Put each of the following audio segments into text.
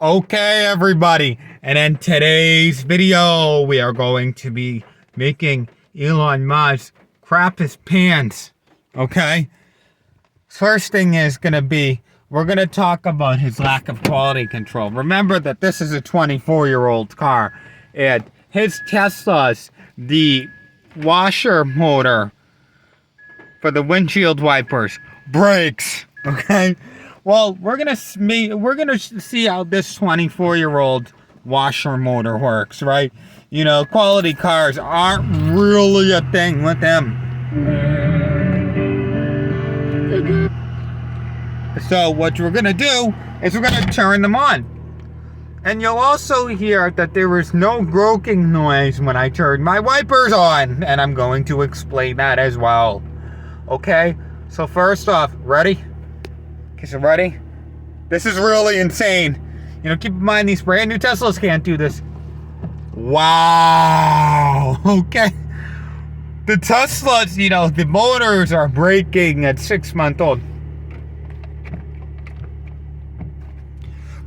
Okay, everybody, and in today's video, we are going to be making Elon Musk crap his pants, okay? First thing is going to be, we're going to talk about his lack of quality control. Remember that this is a 24-year-old car, and his Tesla's, the washer motor for the windshield wipers breaks, okay? Well, we're gonna see how this 24-year-old washer motor works, right? You know, quality cars aren't really a thing with them. So what we're gonna do is we're gonna turn them on. And you'll also hear that there is no croaking noise when I turn my wipers on. And I'm going to explain that as well. Okay? So first off, ready? Okay, so ready? This is really insane. You know, keep in mind these brand new Teslas can't do this. Wow. Okay. The Teslas, you know, the motors are breaking at 6 months old.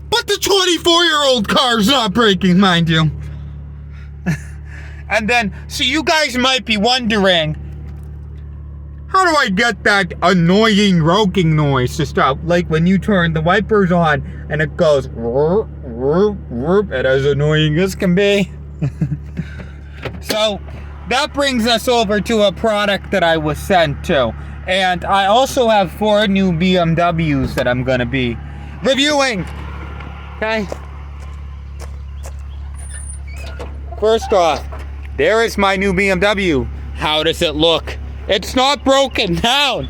But the 24-year-old car's not breaking, mind you. And then, so you guys might be wondering, how do I get that annoying croaking noise to stop? Like when you turn the wipers on and it goes whoop, whoop, whoop, and as annoying as can be. So that brings us over to a product that I was sent to. And I also have 4 new BMWs that I'm going to be reviewing. Okay? First off, there is my new BMW. How does it look? It's not broken down,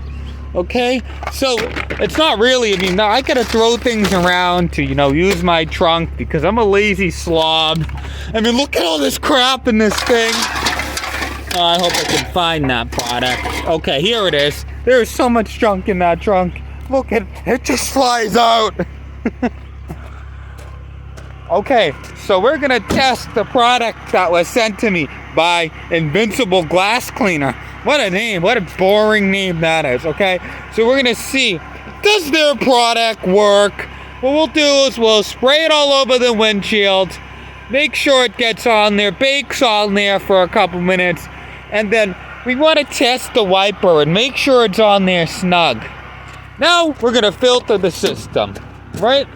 okay? So, it's not really, I mean, I gotta throw things around to, you know, use my trunk because I'm a lazy slob. I mean, look at all this crap in this thing. I hope I can find that product. Okay, here it is. There's so much junk in that trunk. Look at it, it just flies out. Okay, so we're gonna test the product that was sent to me by Invincible Glass Cleaner. What a name, what a boring name that is, okay? So we're gonna see, does their product work? What we'll do is we'll spray it all over the windshield, make sure it gets on there, bakes on there for a couple minutes, and then we wanna test the wiper and make sure it's on there snug. Now we're gonna filter the system, right?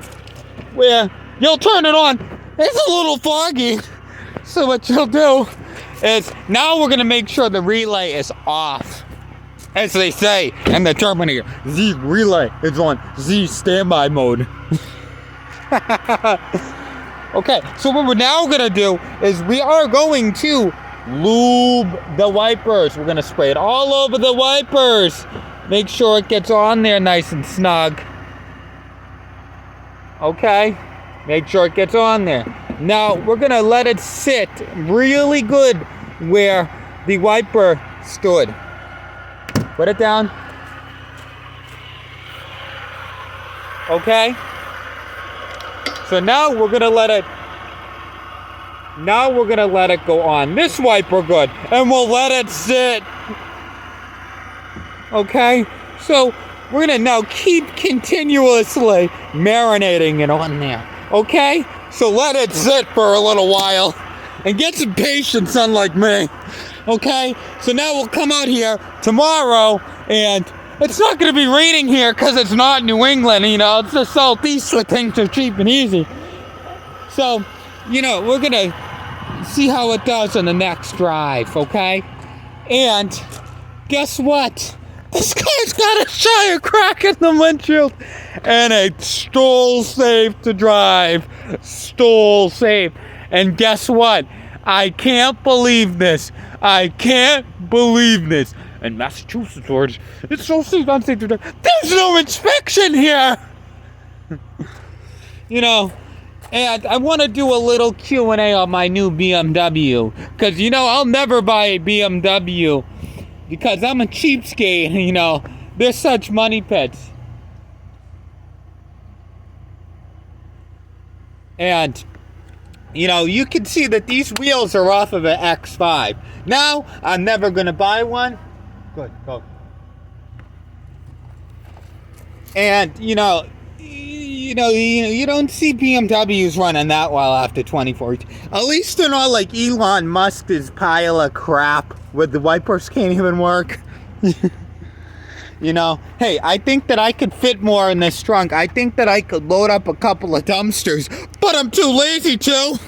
Where you'll turn it on, it's a little foggy. So what you'll do is, now we're gonna make sure the relay is off. As they say in the Terminator, the relay is on the standby mode. Okay, so what we're now gonna do is we are going to lube the wipers. We're gonna spray it all over the wipers. Make sure it gets on there nice and snug. Okay, make sure it gets on there. Now, we're gonna let it sit really good where the wiper stood. Put it down. Okay? So now we're gonna let it go on this wiper good, and we'll let it sit. Okay? So we're gonna now keep continuously marinating it on there. Okay? So let it sit for a little while and get some patience, unlike me. Okay? So now we'll come out here tomorrow, and it's not going to be raining here because it's not New England, you know. It's the Southeast where things are cheap and easy. So, you know, we're going to see how it does on the next drive, okay? And guess what? This guy's got a Shire crack in the windshield, and it's still safe to drive. Still safe. And guess what? I can't believe this. I can't believe this. In Massachusetts, George, it's so safe, unsafe to drive. There's no inspection here. You know, and I want to do a little Q&A on my new BMW, because, you know, I'll never buy a BMW because I'm a cheapskate, you know. They're such money pits. And, you know, you can see that these wheels are off of an X5. Now, I'm never going to buy one. Good, go. And, you know, you don't see BMWs running that well after 2014. At least they're not like Elon Musk's pile of crap where the wipers can't even work. Hey, I think that I could fit more in this trunk. I think that I could load up a couple of dumpsters, but I'm too lazy to.